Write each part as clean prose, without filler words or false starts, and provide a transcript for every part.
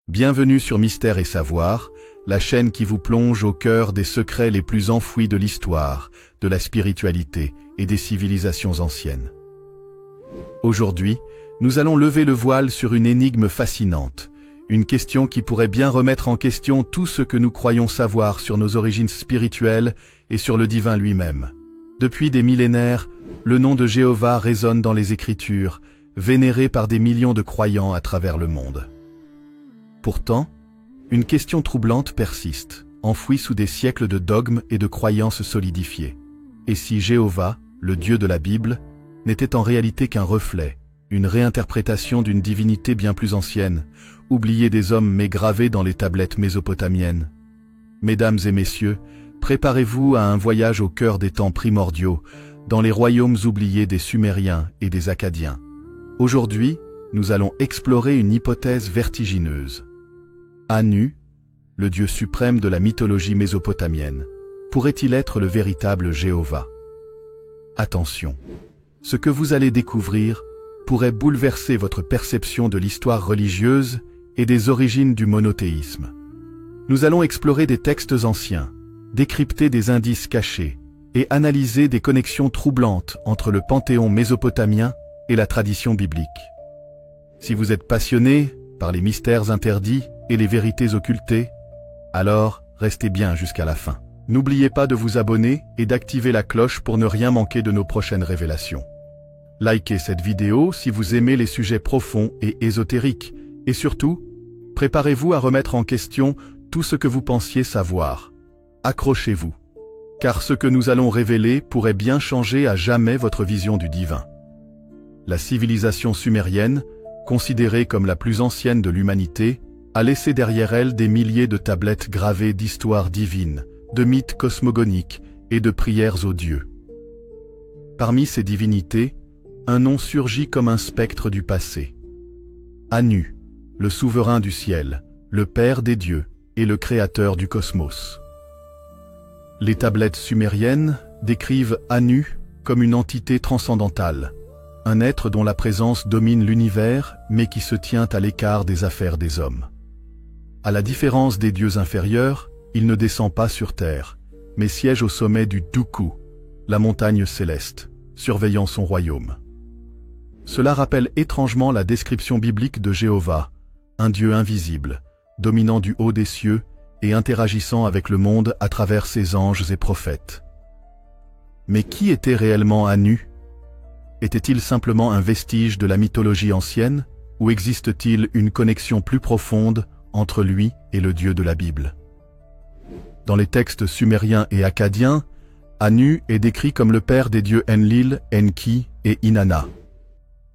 Bienvenue sur Mystère et Savoir, la chaîne qui vous plonge au cœur des secrets les plus enfouis de l'histoire, de la spiritualité et des civilisations anciennes. Aujourd'hui, nous allons lever le voile sur une énigme fascinante, une question qui pourrait bien remettre en question tout ce que nous croyons savoir sur nos origines spirituelles et sur le divin lui-même. Depuis des millénaires, le nom de Jéhovah résonne dans les Écritures, vénéré par des millions de croyants à travers le monde. Pourtant, une question troublante persiste, enfouie sous des siècles de dogmes et de croyances solidifiées. Et si Jéhovah, le Dieu de la Bible, n'était en réalité qu'un reflet, une réinterprétation d'une divinité bien plus ancienne, oubliée des hommes mais gravée dans les tablettes mésopotamiennes? Mesdames et messieurs, préparez-vous à un voyage au cœur des temps primordiaux, dans les royaumes oubliés des Sumériens et des Akkadiens. Aujourd'hui, nous allons explorer une hypothèse vertigineuse. Anu, le dieu suprême de la mythologie mésopotamienne, pourrait-il être le véritable Jéhovah? Attention, ce que vous allez découvrir pourrait bouleverser votre perception de l'histoire religieuse et des origines du monothéisme. Nous allons explorer des textes anciens, décrypter des indices cachés et analyser des connexions troublantes entre le panthéon mésopotamien et la tradition biblique. Si vous êtes passionné par les mystères interdits et les vérités occultées, alors restez bien jusqu'à la fin. N'oubliez pas de vous abonner et d'activer la cloche pour ne rien manquer de nos prochaines révélations. Likez cette vidéo si vous aimez les sujets profonds et ésotériques, et surtout, préparez-vous à remettre en question tout ce que vous pensiez savoir. Accrochez-vous, car ce que nous allons révéler pourrait bien changer à jamais votre vision du divin. La civilisation sumérienne, considérée comme la plus ancienne de l'humanité, a laissé derrière elle des milliers de tablettes gravées d'histoires divines, de mythes cosmogoniques et de prières aux dieux. Parmi ces divinités, un nom surgit comme un spectre du passé. Anu, le souverain du ciel, le père des dieux et le créateur du cosmos. Les tablettes sumériennes décrivent Anu comme une entité transcendantale, un être dont la présence domine l'univers mais qui se tient à l'écart des affaires des hommes. À la différence des dieux inférieurs, il ne descend pas sur terre, mais siège au sommet du Duku, la montagne céleste, surveillant son royaume. Cela rappelle étrangement la description biblique de Jéhovah, un Dieu invisible, dominant du haut des cieux et interagissant avec le monde à travers ses anges et prophètes. Mais qui était réellement Anu? Était-il simplement un vestige de la mythologie ancienne, ou existe-t-il une connexion plus profonde entre lui et le Dieu de la Bible? Dans les textes sumériens et akkadiens, Anu est décrit comme le père des dieux Enlil, Enki et Inanna.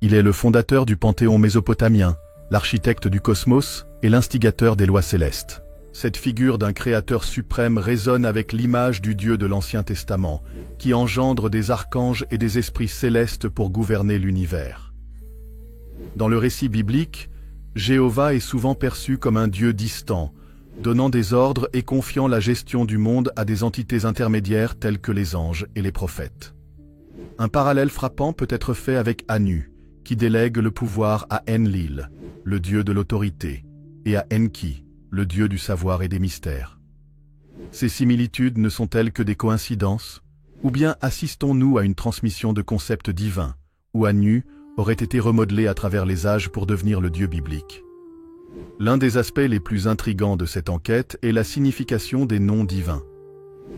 Il est le fondateur du panthéon mésopotamien, l'architecte du cosmos et l'instigateur des lois célestes. Cette figure d'un créateur suprême résonne avec l'image du Dieu de l'Ancien Testament, qui engendre des archanges et des esprits célestes pour gouverner l'univers. Dans le récit biblique, Jéhovah est souvent perçu comme un Dieu distant, donnant des ordres et confiant la gestion du monde à des entités intermédiaires telles que les anges et les prophètes. Un parallèle frappant peut être fait avec Anu, qui délègue le pouvoir à Enlil, le dieu de l'autorité, et à Enki, le dieu du savoir et des mystères. Ces similitudes ne sont-elles que des coïncidences? Ou bien assistons-nous à une transmission de concepts divins, où Anu aurait été remodelé à travers les âges pour devenir le dieu biblique? L'un des aspects les plus intrigants de cette enquête est la signification des noms divins.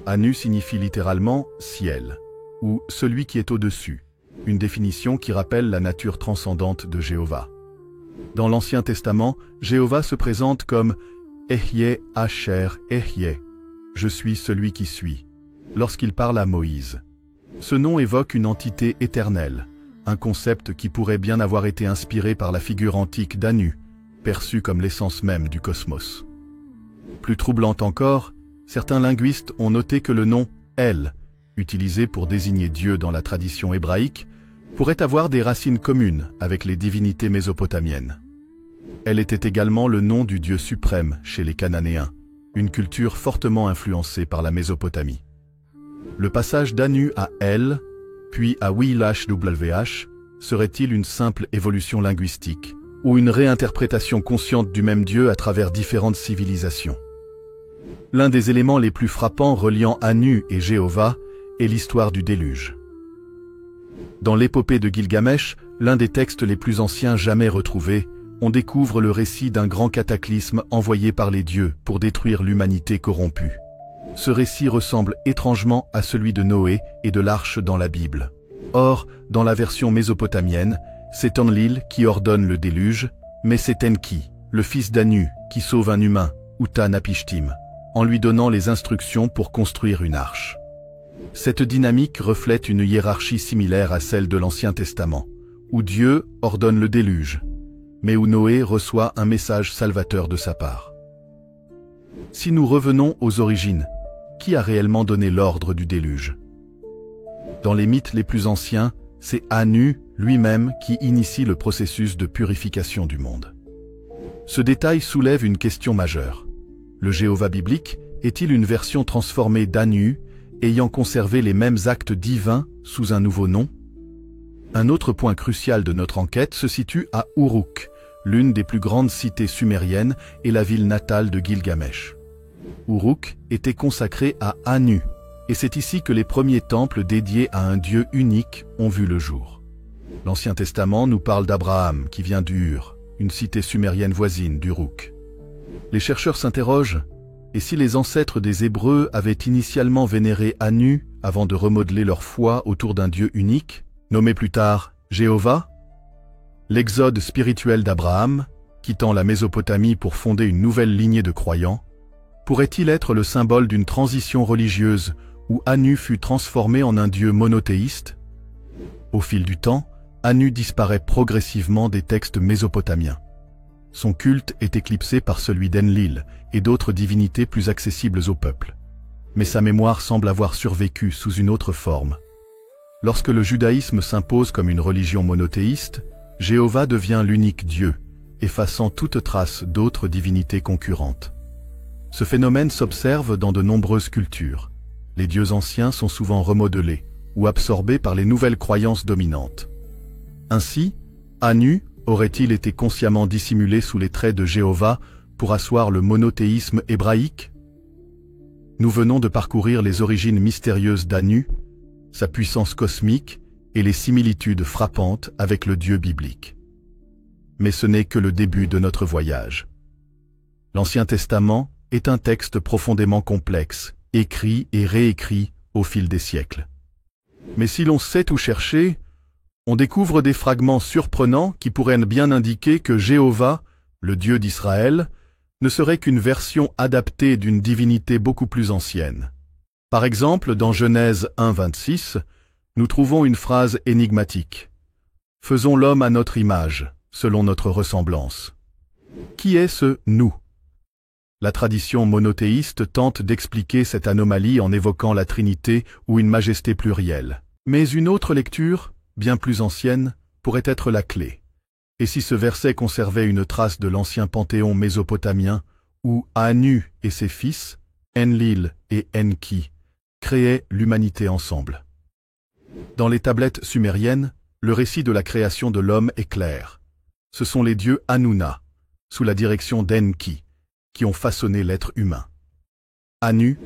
Anu signifie littéralement « ciel » ou « celui qui est au-dessus », une définition qui rappelle la nature transcendante de Jéhovah. Dans l'Ancien Testament, Jéhovah se présente comme « Ehyeh Asher Ehyeh », « Je suis celui qui suis », lorsqu'il parle à Moïse. Ce nom évoque une entité éternelle, un concept qui pourrait bien avoir été inspiré par la figure antique d'Anu, perçue comme l'essence même du cosmos. Plus troublant encore, certains linguistes ont noté que le nom « El », utilisé pour désigner Dieu dans la tradition hébraïque, pourrait avoir des racines communes avec les divinités mésopotamiennes. Elle était également le nom du Dieu suprême chez les Cananéens, une culture fortement influencée par la Mésopotamie. Le passage d'Anu à El, puis à WH, serait-il une simple évolution linguistique, ou une réinterprétation consciente du même Dieu à travers différentes civilisations. L'un des éléments les plus frappants reliant Anu et Jéhovah est l'histoire du déluge. Dans l'épopée de Gilgamesh, l'un des textes les plus anciens jamais retrouvés, on découvre le récit d'un grand cataclysme envoyé par les dieux pour détruire l'humanité corrompue. Ce récit ressemble étrangement à celui de Noé et de l'arche dans la Bible. Or, dans la version mésopotamienne, c'est Enlil qui ordonne le déluge, mais c'est Enki, le fils d'Anu, qui sauve un humain, Utanapishtim, en lui donnant les instructions pour construire une arche. Cette dynamique reflète une hiérarchie similaire à celle de l'Ancien Testament, où Dieu ordonne le déluge, mais où Noé reçoit un message salvateur de sa part. Si nous revenons aux origines, qui a réellement donné l'ordre du déluge? Dans les mythes les plus anciens, c'est Anu lui-même qui initie le processus de purification du monde. Ce détail soulève une question majeure. Le Jéhovah biblique est-il une version transformée d'Anu, ayant conservé les mêmes actes divins sous un nouveau nom? Un autre point crucial de notre enquête se situe à Uruk, l'une des plus grandes cités sumériennes et la ville natale de Gilgamesh. Uruk était consacré à Anu, et c'est ici que les premiers temples dédiés à un dieu unique ont vu le jour. L'Ancien Testament nous parle d'Abraham qui vient d'Ur, une cité sumérienne voisine d'Uruk. Les chercheurs s'interrogent, et si les ancêtres des Hébreux avaient initialement vénéré Anu avant de remodeler leur foi autour d'un dieu unique, nommé plus tard Jéhovah? L'exode spirituel d'Abraham, quittant la Mésopotamie pour fonder une nouvelle lignée de croyants, pourrait-il être le symbole d'une transition religieuse où Anu fut transformé en un dieu monothéiste? Au fil du temps, Anu disparaît progressivement des textes mésopotamiens. Son culte est éclipsé par celui d'Enlil et d'autres divinités plus accessibles au peuple. Mais sa mémoire semble avoir survécu sous une autre forme. Lorsque le judaïsme s'impose comme une religion monothéiste, Jéhovah devient l'unique Dieu, effaçant toute trace d'autres divinités concurrentes. Ce phénomène s'observe dans de nombreuses cultures. Les dieux anciens sont souvent remodelés ou absorbés par les nouvelles croyances dominantes. Ainsi, Anu aurait-il été consciemment dissimulé sous les traits de Jéhovah pour asseoir le monothéisme hébraïque? Nous venons de parcourir les origines mystérieuses d'Anu, sa puissance cosmique et les similitudes frappantes avec le Dieu biblique. Mais ce n'est que le début de notre voyage. L'Ancien Testament est un texte profondément complexe, écrit et réécrit au fil des siècles. Mais si l'on sait où chercher, on découvre des fragments surprenants qui pourraient bien indiquer que Jéhovah, le Dieu d'Israël, ne serait qu'une version adaptée d'une divinité beaucoup plus ancienne. Par exemple, dans Genèse 1:26, nous trouvons une phrase énigmatique. « Faisons l'homme à notre image, selon notre ressemblance. » Qui est ce « nous » ? La tradition monothéiste tente d'expliquer cette anomalie en évoquant la Trinité ou une majesté plurielle. Mais une autre lecture, bien plus ancienne, pourrait être la clé. Et si ce verset conservait une trace de l'ancien panthéon mésopotamien, où Anu et ses fils, Enlil et Enki, créaient l'humanité ensemble? Dans les tablettes sumériennes, le récit de la création de l'homme est clair. Ce sont les dieux Anuna, sous la direction d'Enki, qui ont façonné l'être humain. Anu,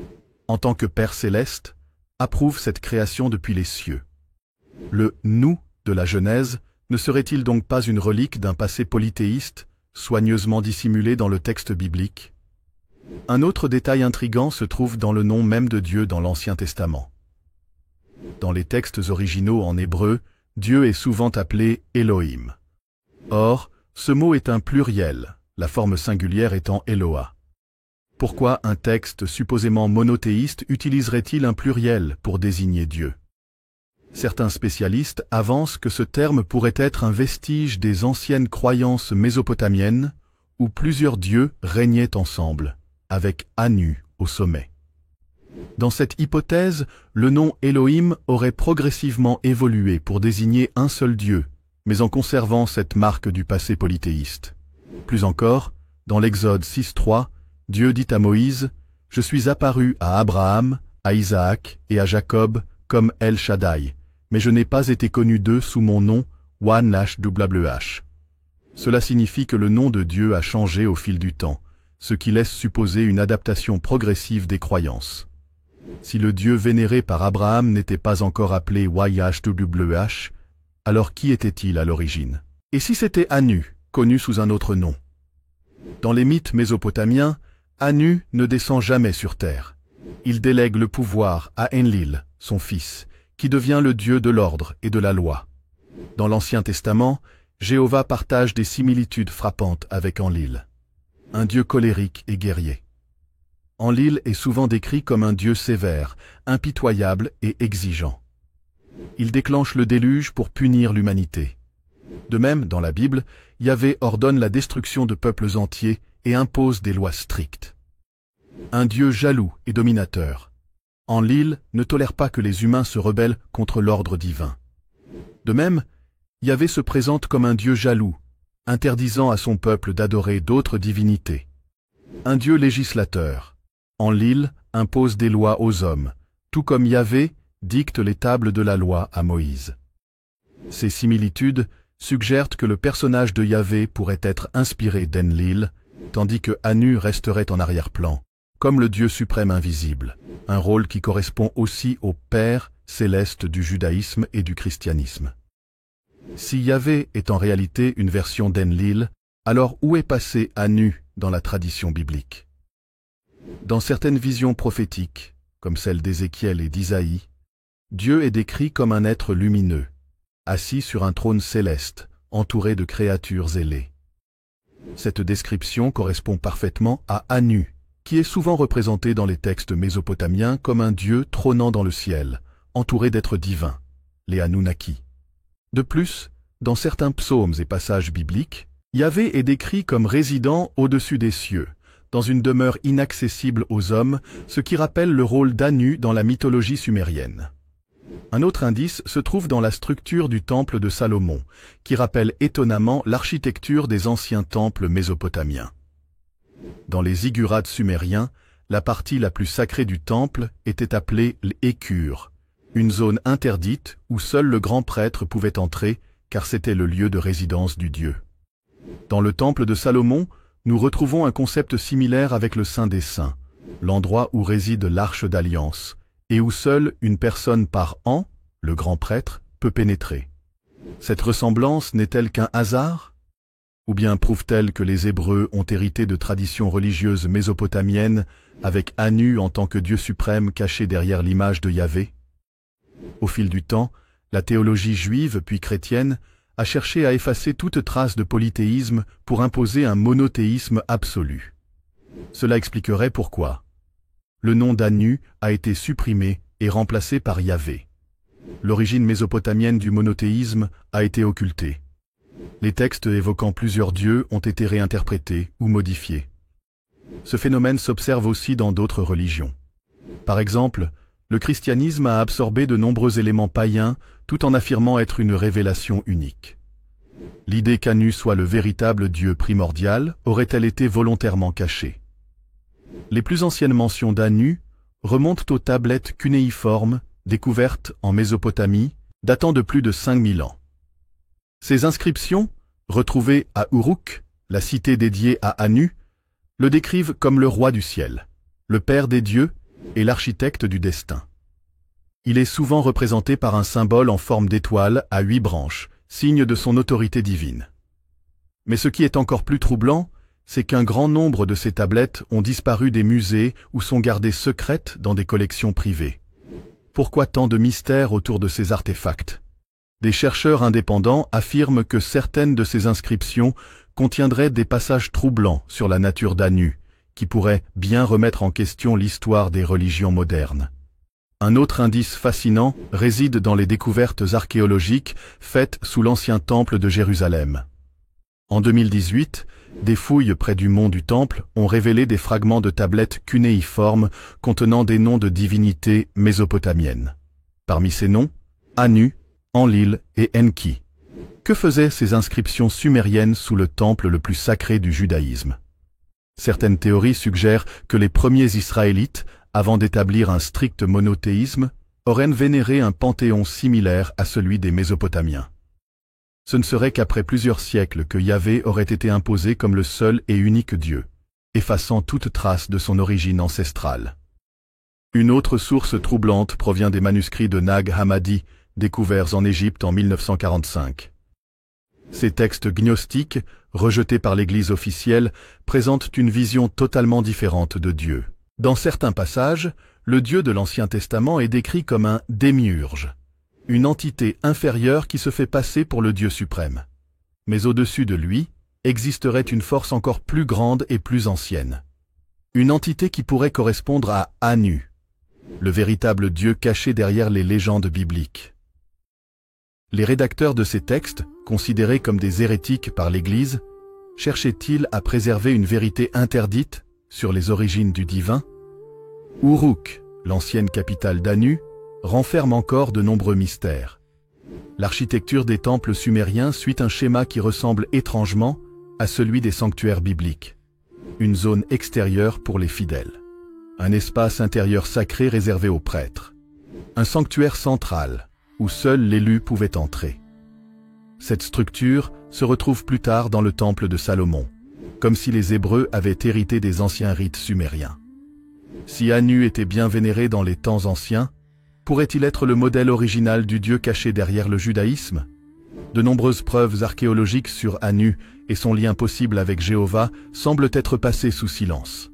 en tant que Père céleste, approuve cette création depuis les cieux. Le « nous » de la Genèse ne serait-il donc pas une relique d'un passé polythéiste, soigneusement dissimulé dans le texte biblique? Un autre détail intrigant se trouve dans le nom même de Dieu dans l'Ancien Testament. Dans les textes originaux en hébreu, Dieu est souvent appelé Elohim. Or, ce mot est un pluriel, la forme singulière étant Eloah. Pourquoi un texte supposément monothéiste utiliserait-il un pluriel pour désigner Dieu? Certains spécialistes avancent que ce terme pourrait être un vestige des anciennes croyances mésopotamiennes où plusieurs dieux régnaient ensemble, avec Anu au sommet. Dans cette hypothèse, le nom Elohim aurait progressivement évolué pour désigner un seul Dieu, mais en conservant cette marque du passé polythéiste. Plus encore, dans l'Exode 6:3, Dieu dit à Moïse « Je suis apparu à Abraham, à Isaac et à Jacob comme El Shaddai, mais je n'ai pas été connu d'eux sous mon nom, One-H-W-H. » Cela signifie que le nom de Dieu a changé au fil du temps, ce qui laisse supposer une adaptation progressive des croyances. Si le Dieu vénéré par Abraham n'était pas encore appelé YHWH, alors qui était-il à l'origine? Et si c'était Anu, connu sous un autre nom? Dans les mythes mésopotamiens, Anu ne descend jamais sur terre. Il délègue le pouvoir à Enlil, son fils, qui devient le Dieu de l'ordre et de la loi. Dans l'Ancien Testament, Jéhovah partage des similitudes frappantes avec Enlil, un Dieu colérique et guerrier. Enlil est souvent décrit comme un Dieu sévère, impitoyable et exigeant. Il déclenche le déluge pour punir l'humanité. De même, dans la Bible, Yahvé ordonne la destruction de peuples entiers et impose des lois strictes. Un Dieu jaloux et dominateur. Enlil ne tolère pas que les humains se rebellent contre l'ordre divin. De même, Yahvé se présente comme un Dieu jaloux, interdisant à son peuple d'adorer d'autres divinités. Un Dieu législateur. Enlil impose des lois aux hommes, tout comme Yahvé dicte les tables de la loi à Moïse. Ces similitudes suggèrent que le personnage de Yahvé pourrait être inspiré d'Enlil, tandis que Anu resterait en arrière-plan, comme le Dieu suprême invisible, un rôle qui correspond aussi au Père céleste du judaïsme et du christianisme. Si Yahvé est en réalité une version d'Enlil, alors où est passé Anu dans la tradition biblique? Dans certaines visions prophétiques, comme celle d'Ézéchiel et d'Isaïe, Dieu est décrit comme un être lumineux, assis sur un trône céleste, entouré de créatures ailées. Cette description correspond parfaitement à Anu, qui est souvent représenté dans les textes mésopotamiens comme un dieu trônant dans le ciel, entouré d'êtres divins, les Anunnaki. De plus, dans certains psaumes et passages bibliques, Yahvé est décrit comme résidant au-dessus des cieux, dans une demeure inaccessible aux hommes, ce qui rappelle le rôle d'Anu dans la mythologie sumérienne. Un autre indice se trouve dans la structure du temple de Salomon, qui rappelle étonnamment l'architecture des anciens temples mésopotamiens. Dans les ziggurats sumériens, la partie la plus sacrée du temple était appelée l'Ékur, une zone interdite où seul le grand prêtre pouvait entrer, car c'était le lieu de résidence du Dieu. Dans le temple de Salomon, nous retrouvons un concept similaire avec le Saint des Saints, l'endroit où réside l'Arche d'Alliance, et où seule une personne par an, le grand prêtre, peut pénétrer. Cette ressemblance n'est-elle qu'un hasard? Ou bien prouve-t-elle que les Hébreux ont hérité de traditions religieuses mésopotamiennes, avec Anu en tant que Dieu suprême caché derrière l'image de Yahvé? Au fil du temps, la théologie juive puis chrétienne a cherché à effacer toute trace de polythéisme pour imposer un monothéisme absolu. Cela expliquerait pourquoi le nom d'Anu a été supprimé et remplacé par Yahvé. L'origine mésopotamienne du monothéisme a été occultée. Les textes évoquant plusieurs dieux ont été réinterprétés ou modifiés. Ce phénomène s'observe aussi dans d'autres religions. Par exemple, le christianisme a absorbé de nombreux éléments païens tout en affirmant être une révélation unique. L'idée qu'Anu soit le véritable Dieu primordial aurait-elle été volontairement cachée? Les plus anciennes mentions d'Anu remontent aux tablettes cunéiformes découvertes en Mésopotamie, datant de plus de 5000 ans. Ces inscriptions, retrouvées à Uruk, la cité dédiée à Anu, le décrivent comme le roi du ciel, le père des dieux et l'architecte du destin. Il est souvent représenté par un symbole en forme d'étoile à 8 branches, signe de son autorité divine. Mais ce qui est encore plus troublant, c'est qu'un grand nombre de ces tablettes ont disparu des musées ou sont gardées secrètes dans des collections privées. Pourquoi tant de mystères autour de ces artefacts? Des chercheurs indépendants affirment que certaines de ces inscriptions contiendraient des passages troublants sur la nature d'Anu, qui pourraient bien remettre en question l'histoire des religions modernes. Un autre indice fascinant réside dans les découvertes archéologiques faites sous l'ancien temple de Jérusalem. En 2018, des fouilles près du mont du Temple ont révélé des fragments de tablettes cunéiformes contenant des noms de divinités mésopotamiennes. Parmi ces noms, Anu, Enlil et Enki. Que faisaient ces inscriptions sumériennes sous le temple le plus sacré du judaïsme? Certaines théories suggèrent que les premiers Israélites, avant d'établir un strict monothéisme, auraient vénéré un panthéon similaire à celui des Mésopotamiens. Ce ne serait qu'après plusieurs siècles que Yahvé aurait été imposé comme le seul et unique Dieu, effaçant toute trace de son origine ancestrale. Une autre source troublante provient des manuscrits de Nag Hammadi, découverts en Égypte en 1945. Ces textes gnostiques, rejetés par l'Église officielle, présentent une vision totalement différente de Dieu. Dans certains passages, le Dieu de l'Ancien Testament est décrit comme un démiurge, une entité inférieure qui se fait passer pour le Dieu suprême. Mais au-dessus de lui, existerait une force encore plus grande et plus ancienne. Une entité qui pourrait correspondre à Anu, le véritable Dieu caché derrière les légendes bibliques. Les rédacteurs de ces textes, considérés comme des hérétiques par l'Église, cherchaient-ils à préserver une vérité interdite sur les origines du divin? Uruk, l'ancienne capitale d'Anu, renferme encore de nombreux mystères. L'architecture des temples sumériens suit un schéma qui ressemble étrangement à celui des sanctuaires bibliques. Une zone extérieure pour les fidèles. Un espace intérieur sacré réservé aux prêtres. Un sanctuaire central, où seul l'élu pouvait entrer. Cette structure se retrouve plus tard dans le temple de Salomon, comme si les Hébreux avaient hérité des anciens rites sumériens. Si Anu était bien vénéré dans les temps anciens, pourrait-il être le modèle original du Dieu caché derrière le judaïsme? De nombreuses preuves archéologiques sur Anu et son lien possible avec Jéhovah semblent être passées sous silence.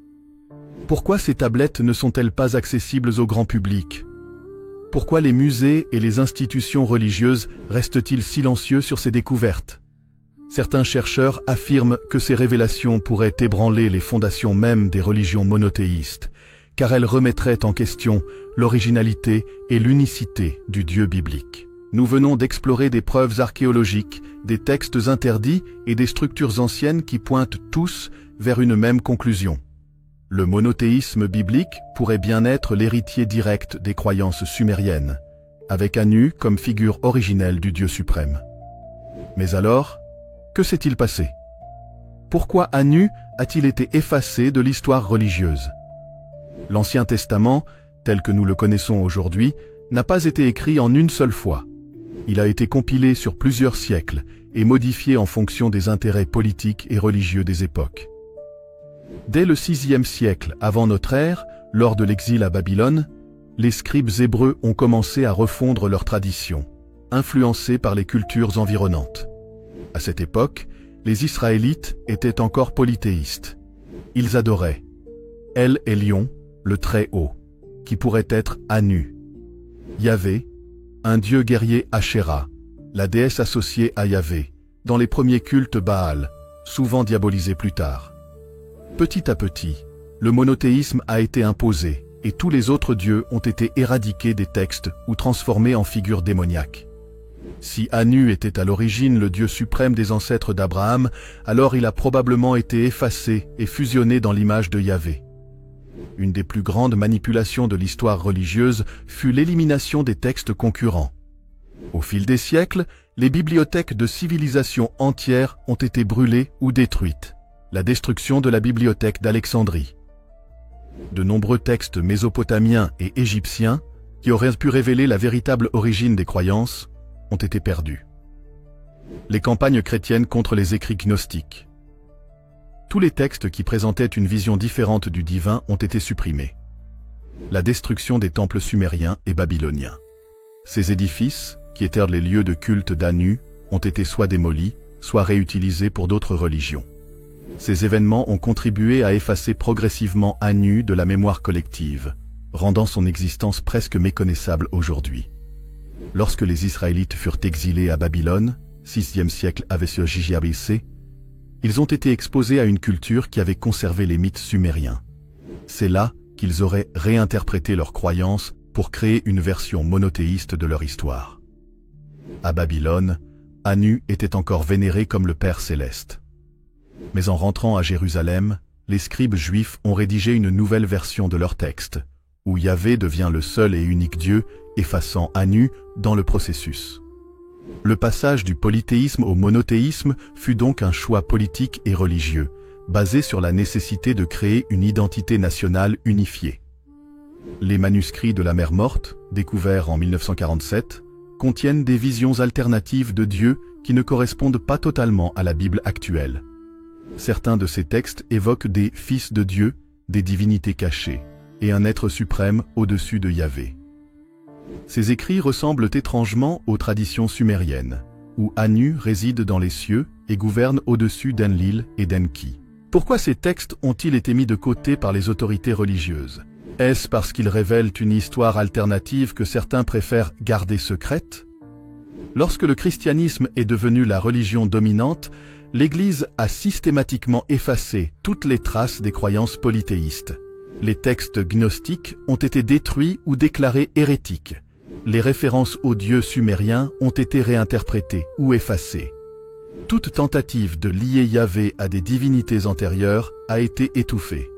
Pourquoi ces tablettes ne sont-elles pas accessibles au grand public? Pourquoi les musées et les institutions religieuses restent-ils silencieux sur ces découvertes? Certains chercheurs affirment que ces révélations pourraient ébranler les fondations mêmes des religions monothéistes, car elles remettraient en question l'originalité et l'unicité du Dieu biblique. Nous venons d'explorer des preuves archéologiques, des textes interdits et des structures anciennes qui pointent tous vers une même conclusion. Le monothéisme biblique pourrait bien être l'héritier direct des croyances sumériennes, avec Anu comme figure originelle du Dieu suprême. Mais alors, que s'est-il passé? Pourquoi Anu a-t-il été effacé de l'histoire religieuse? L'Ancien Testament, tel que nous le connaissons aujourd'hui, n'a pas été écrit en une seule fois. Il a été compilé sur plusieurs siècles et modifié en fonction des intérêts politiques et religieux des époques. Dès le VIe siècle avant notre ère, lors de l'exil à Babylone, les scribes hébreux ont commencé à refondre leurs traditions, influencés par les cultures environnantes. À cette époque, les Israélites étaient encore polythéistes. Ils adoraient El Elyon, le Très-Haut, qui pourrait être Anu. Yahvé, un dieu guerrier Ashéra, la déesse associée à Yahvé, dans les premiers cultes Baal, souvent diabolisés plus tard. Petit à petit, le monothéisme a été imposé et tous les autres dieux ont été éradiqués des textes ou transformés en figures démoniaques. Si Anu était à l'origine le dieu suprême des ancêtres d'Abraham, alors il a probablement été effacé et fusionné dans l'image de Yahvé. Une des plus grandes manipulations de l'histoire religieuse fut l'élimination des textes concurrents. Au fil des siècles, les bibliothèques de civilisations entières ont été brûlées ou détruites. La destruction de la bibliothèque d'Alexandrie. De nombreux textes mésopotamiens et égyptiens, qui auraient pu révéler la véritable origine des croyances, ont été perdus. Les campagnes chrétiennes contre les écrits gnostiques. Tous les textes qui présentaient une vision différente du divin ont été supprimés. La destruction des temples sumériens et babyloniens. Ces édifices, qui étaient les lieux de culte d'Anu, ont été soit démolis, soit réutilisés pour d'autres religions. Ces événements ont contribué à effacer progressivement Anu de la mémoire collective, rendant son existence presque méconnaissable aujourd'hui. Lorsque les Israélites furent exilés à Babylone, 6e siècle avec JJABC, ils ont été exposés à une culture qui avait conservé les mythes sumériens. C'est là qu'ils auraient réinterprété leurs croyances pour créer une version monothéiste de leur histoire. À Babylone, Anu était encore vénéré comme le Père céleste. Mais en rentrant à Jérusalem, les scribes juifs ont rédigé une nouvelle version de leur texte, où Yahvé devient le seul et unique Dieu, effaçant Anu dans le processus. Le passage du polythéisme au monothéisme fut donc un choix politique et religieux, basé sur la nécessité de créer une identité nationale unifiée. Les manuscrits de la Mer Morte, découverts en 1947, contiennent des visions alternatives de Dieu qui ne correspondent pas totalement à la Bible actuelle. Certains de ces textes évoquent des fils de Dieu, des divinités cachées, et un être suprême au-dessus de Yahvé. Ces écrits ressemblent étrangement aux traditions sumériennes, où Anu réside dans les cieux et gouverne au-dessus d'Enlil et d'Enki. Pourquoi ces textes ont-ils été mis de côté par les autorités religieuses? Est-ce parce qu'ils révèlent une histoire alternative que certains préfèrent garder secrète? Lorsque le christianisme est devenu la religion dominante, l'Église a systématiquement effacé toutes les traces des croyances polythéistes. Les textes gnostiques ont été détruits ou déclarés hérétiques. Les références aux dieux sumériens ont été réinterprétées ou effacées. Toute tentative de lier Yahvé à des divinités antérieures a été étouffée.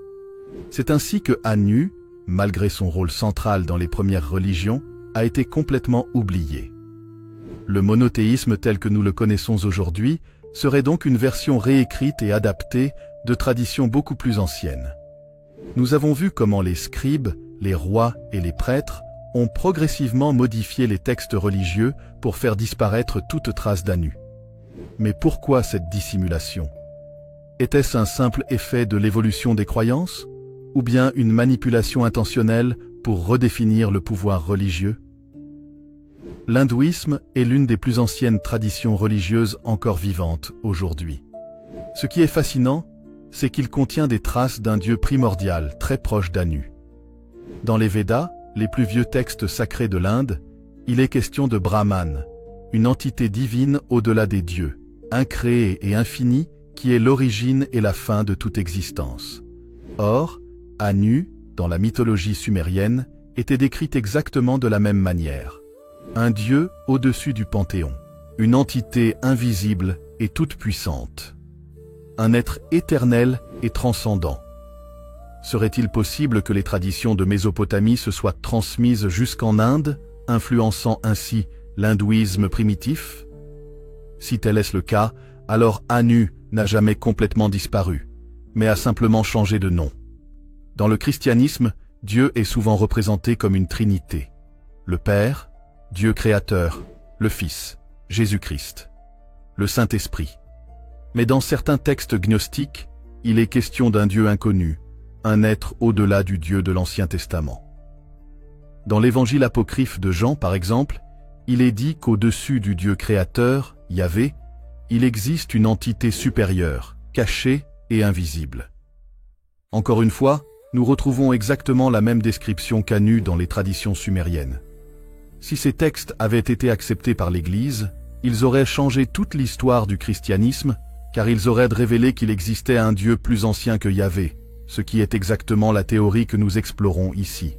C'est ainsi que Anu, malgré son rôle central dans les premières religions, a été complètement oublié. Le monothéisme tel que nous le connaissons aujourd'hui serait donc une version réécrite et adaptée de traditions beaucoup plus anciennes. Nous avons vu comment les scribes, les rois et les prêtres ont progressivement modifié les textes religieux pour faire disparaître toute trace d'Anu. Mais pourquoi cette dissimulation? Était-ce un simple effet de l'évolution des croyances, ou bien une manipulation intentionnelle pour redéfinir le pouvoir religieux? L'hindouisme est l'une des plus anciennes traditions religieuses encore vivantes aujourd'hui. Ce qui est fascinant, c'est qu'il contient des traces d'un dieu primordial très proche d'Anu. Dans les Védas, les plus vieux textes sacrés de l'Inde, il est question de Brahman, une entité divine au-delà des dieux, incréée et infinie, qui est l'origine et la fin de toute existence. Or, Anu, dans la mythologie sumérienne, était décrite exactement de la même manière. Un dieu au-dessus du panthéon, une entité invisible et toute puissante. Un être éternel et transcendant. Serait-il possible que les traditions de Mésopotamie se soient transmises jusqu'en Inde, influençant ainsi l'hindouisme primitif? Si tel est le cas, alors Anu n'a jamais complètement disparu, mais a simplement changé de nom. Dans le christianisme, Dieu est souvent représenté comme une trinité. Le Père, Dieu créateur, le Fils, Jésus-Christ, le Saint-Esprit. Mais dans certains textes gnostiques, il est question d'un Dieu inconnu, un être au-delà du Dieu de l'Ancien Testament. Dans l'évangile apocryphe de Jean, par exemple, il est dit qu'au-dessus du Dieu créateur, Yahvé, il existe une entité supérieure, cachée et invisible. Encore une fois, nous retrouvons exactement la même description qu'Anu dans les traditions sumériennes. Si ces textes avaient été acceptés par l'Église, ils auraient changé toute l'histoire du christianisme, car ils auraient révélé qu'il existait un Dieu plus ancien que Yahvé, ce qui est exactement la théorie que nous explorons ici.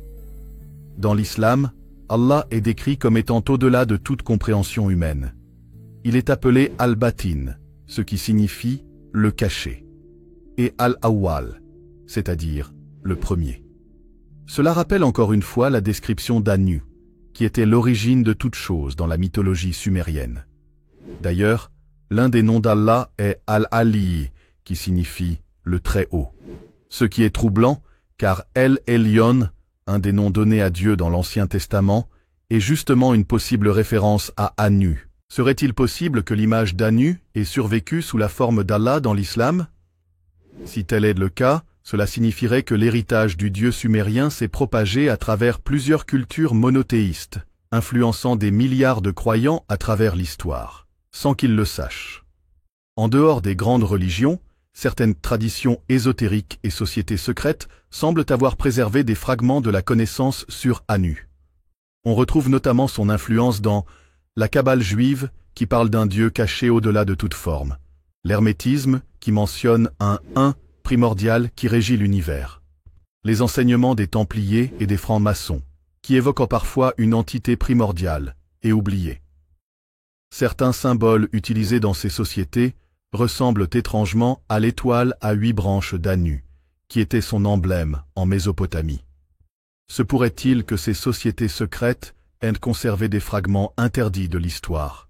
Dans l'islam, Allah est décrit comme étant au-delà de toute compréhension humaine. Il est appelé Al-Batin, ce qui signifie « le caché », et Al-Awwal, c'est-à-dire le premier. Cela rappelle encore une fois la description d'Anu, qui était l'origine de toute chose dans la mythologie sumérienne. D'ailleurs, l'un des noms d'Allah est Al-Ali, qui signifie « le Très-Haut ». Ce qui est troublant, car El Elyon, un des noms donnés à Dieu dans l'Ancien Testament, est justement une possible référence à Anu. Serait-il possible que l'image d'Anu ait survécu sous la forme d'Allah dans l'islam? Si tel est le cas, cela signifierait que l'héritage du dieu sumérien s'est propagé à travers plusieurs cultures monothéistes, influençant des milliards de croyants à travers l'histoire, sans qu'ils le sachent. En dehors des grandes religions, certaines traditions ésotériques et sociétés secrètes semblent avoir préservé des fragments de la connaissance sur Anu. On retrouve notamment son influence dans la Kabbale juive, qui parle d'un Dieu caché au-delà de toute forme, l'hermétisme, qui mentionne un primordial qui régit l'univers, les enseignements des Templiers et des francs-maçons, qui évoquent parfois une entité primordiale et oubliée. Certains symboles utilisés dans ces sociétés ressemblent étrangement à l'étoile à 8 branches d'Anu, qui était son emblème en Mésopotamie. Se pourrait-il que ces sociétés secrètes aient conservé des fragments interdits de l'histoire?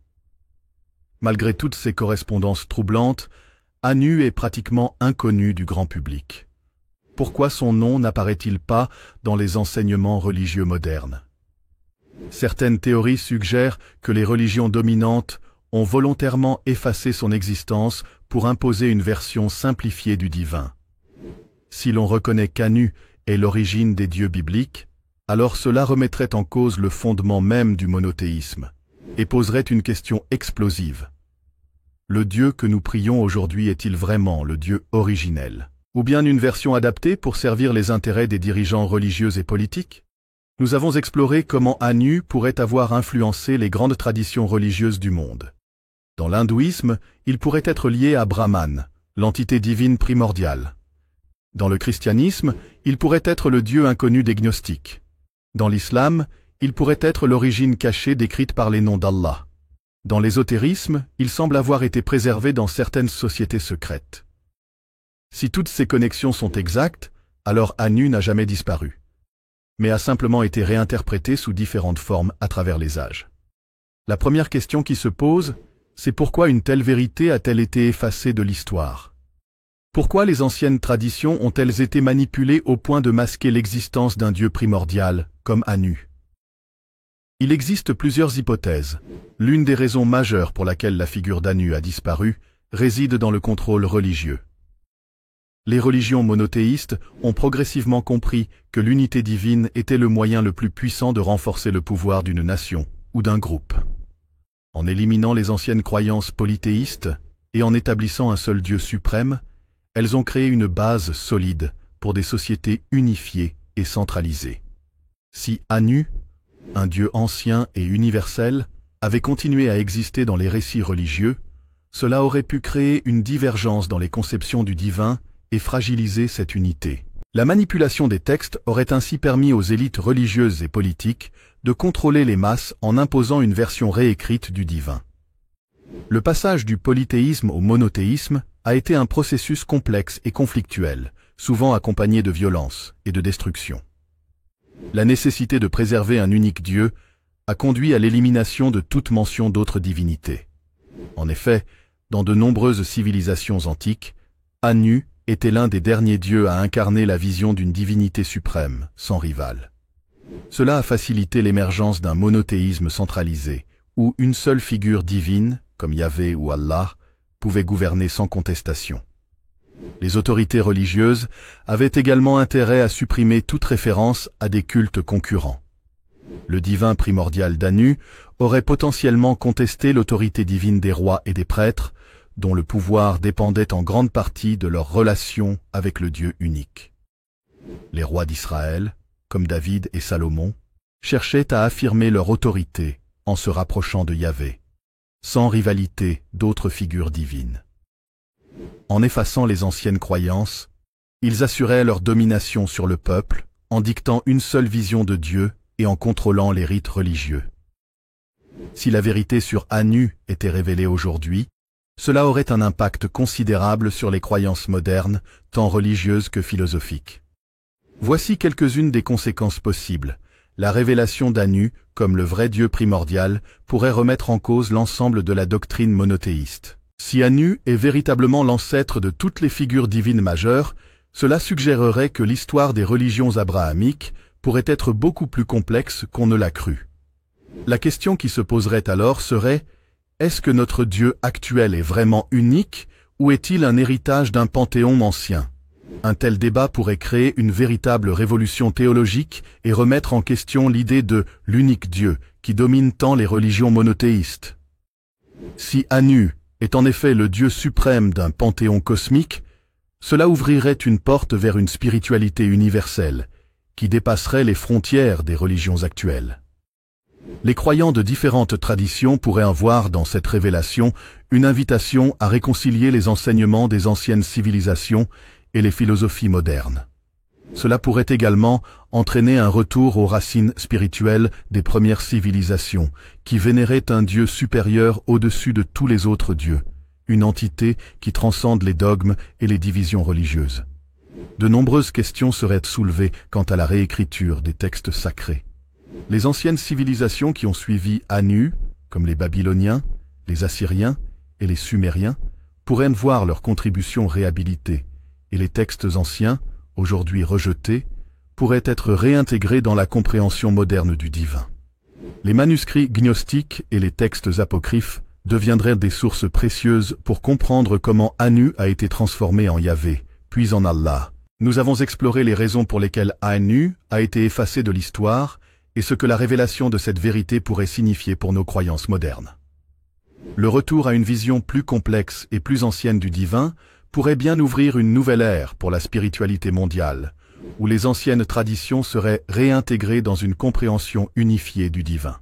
Malgré toutes ces correspondances troublantes, Anu est pratiquement inconnu du grand public. Pourquoi son nom n'apparaît-il pas dans les enseignements religieux modernes? Certaines théories suggèrent que les religions dominantes ont volontairement effacé son existence pour imposer une version simplifiée du divin. Si l'on reconnaît qu'Anu est l'origine des dieux bibliques, alors cela remettrait en cause le fondement même du monothéisme et poserait une question explosive. Le Dieu que nous prions aujourd'hui est-il vraiment le Dieu originel, ou bien une version adaptée pour servir les intérêts des dirigeants religieux et politiques? Nous avons exploré comment Anu pourrait avoir influencé les grandes traditions religieuses du monde. Dans l'hindouisme, il pourrait être lié à Brahman, l'entité divine primordiale. Dans le christianisme, il pourrait être le Dieu inconnu des gnostiques. Dans l'islam, il pourrait être l'origine cachée décrite par les noms d'Allah. Dans l'ésotérisme, il semble avoir été préservé dans certaines sociétés secrètes. Si toutes ces connexions sont exactes, alors Anu n'a jamais disparu, mais a simplement été réinterprété sous différentes formes à travers les âges. La première question qui se pose, c'est pourquoi une telle vérité a-t-elle été effacée de l'histoire? Pourquoi les anciennes traditions ont-elles été manipulées au point de masquer l'existence d'un Dieu primordial, comme Anu? Il existe plusieurs hypothèses. L'une des raisons majeures pour laquelle la figure d'Anu a disparu réside dans le contrôle religieux. Les religions monothéistes ont progressivement compris que l'unité divine était le moyen le plus puissant de renforcer le pouvoir d'une nation ou d'un groupe. En éliminant les anciennes croyances polythéistes et en établissant un seul Dieu suprême, elles ont créé une base solide pour des sociétés unifiées et centralisées. Si Anu, un Dieu ancien et universel, avait continué à exister dans les récits religieux, cela aurait pu créer une divergence dans les conceptions du divin et fragiliser cette unité. La manipulation des textes aurait ainsi permis aux élites religieuses et politiques de contrôler les masses en imposant une version réécrite du divin. Le passage du polythéisme au monothéisme a été un processus complexe et conflictuel, souvent accompagné de violence et de destruction. La nécessité de préserver un unique Dieu a conduit à l'élimination de toute mention d'autres divinités. En effet, dans de nombreuses civilisations antiques, Anu était l'un des derniers dieux à incarner la vision d'une divinité suprême, sans rival. Cela a facilité l'émergence d'un monothéisme centralisé, où une seule figure divine, comme Yahvé ou Allah, pouvait gouverner sans contestation. Les autorités religieuses avaient également intérêt à supprimer toute référence à des cultes concurrents. Le divin primordial d'Anu aurait potentiellement contesté l'autorité divine des rois et des prêtres, dont le pouvoir dépendait en grande partie de leur relation avec le Dieu unique. Les rois d'Israël, comme David et Salomon, cherchaient à affirmer leur autorité en se rapprochant de Yahvé, sans rivalité d'autres figures divines. En effaçant les anciennes croyances, ils assuraient leur domination sur le peuple en dictant une seule vision de Dieu et en contrôlant les rites religieux. Si la vérité sur Anu était révélée aujourd'hui, cela aurait un impact considérable sur les croyances modernes, tant religieuses que philosophiques. Voici quelques-unes des conséquences possibles. La révélation d'Anu, comme le vrai Dieu primordial, pourrait remettre en cause l'ensemble de la doctrine monothéiste. Si Anu est véritablement l'ancêtre de toutes les figures divines majeures, cela suggérerait que l'histoire des religions abrahamiques pourrait être beaucoup plus complexe qu'on ne l'a cru. La question qui se poserait alors serait: est-ce que notre Dieu actuel est vraiment unique ou est-il un héritage d'un panthéon ancien? Un tel débat pourrait créer une véritable révolution théologique et remettre en question l'idée de l'unique Dieu qui domine tant les religions monothéistes. Si Anu est en effet le Dieu suprême d'un panthéon cosmique, cela ouvrirait une porte vers une spiritualité universelle qui dépasserait les frontières des religions actuelles. Les croyants de différentes traditions pourraient en voir dans cette révélation une invitation à réconcilier les enseignements des anciennes civilisations et les philosophies modernes. Cela pourrait également entraîner un retour aux racines spirituelles des premières civilisations, qui vénéraient un Dieu supérieur au-dessus de tous les autres dieux, une entité qui transcende les dogmes et les divisions religieuses. De nombreuses questions seraient soulevées quant à la réécriture des textes sacrés. Les anciennes civilisations qui ont suivi Anu, comme les Babyloniens, les Assyriens et les Sumériens, pourraient voir leur contribution réhabilitée, et les textes anciens, aujourd'hui rejetés, pourraient être réintégrés dans la compréhension moderne du divin. Les manuscrits gnostiques et les textes apocryphes deviendraient des sources précieuses pour comprendre comment Anu a été transformé en Yahvé, puis en Allah. Nous avons exploré les raisons pour lesquelles Anu a été effacé de l'histoire et ce que la révélation de cette vérité pourrait signifier pour nos croyances modernes. Le retour à une vision plus complexe et plus ancienne du divin pourrait bien ouvrir une nouvelle ère pour la spiritualité mondiale, où les anciennes traditions seraient réintégrées dans une compréhension unifiée du divin.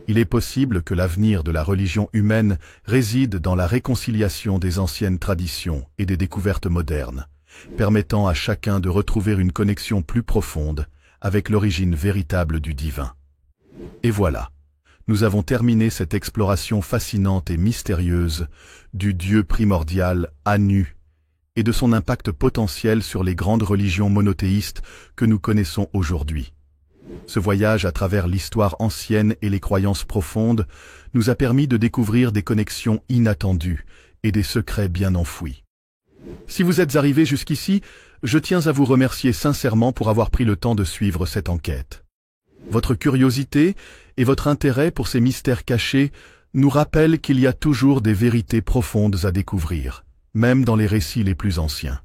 Il est possible que l'avenir de la religion humaine réside dans la réconciliation des anciennes traditions et des découvertes modernes, permettant à chacun de retrouver une connexion plus profonde avec l'origine véritable du divin. Et voilà, nous avons terminé cette exploration fascinante et mystérieuse du Dieu primordial Anu et de son impact potentiel sur les grandes religions monothéistes que nous connaissons aujourd'hui. Ce voyage à travers l'histoire ancienne et les croyances profondes nous a permis de découvrir des connexions inattendues et des secrets bien enfouis. Si vous êtes arrivé jusqu'ici, je tiens à vous remercier sincèrement pour avoir pris le temps de suivre cette enquête. Votre curiosité et votre intérêt pour ces mystères cachés nous rappellent qu'il y a toujours des vérités profondes à découvrir, même dans les récits les plus anciens.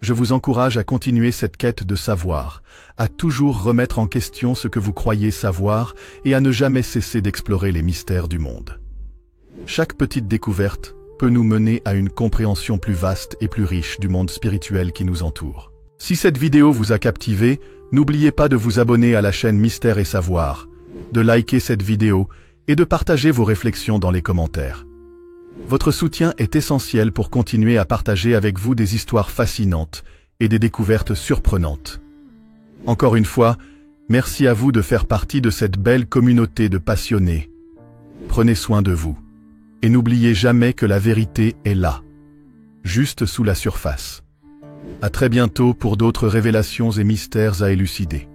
Je vous encourage à continuer cette quête de savoir, à toujours remettre en question ce que vous croyez savoir et à ne jamais cesser d'explorer les mystères du monde. Chaque petite découverte peut nous mener à une compréhension plus vaste et plus riche du monde spirituel qui nous entoure. Si cette vidéo vous a captivé, n'oubliez pas de vous abonner à la chaîne Mystère et Savoir, de liker cette vidéo et de partager vos réflexions dans les commentaires. Votre soutien est essentiel pour continuer à partager avec vous des histoires fascinantes et des découvertes surprenantes. Encore une fois, merci à vous de faire partie de cette belle communauté de passionnés. Prenez soin de vous. Et n'oubliez jamais que la vérité est là, juste sous la surface. À très bientôt pour d'autres révélations et mystères à élucider.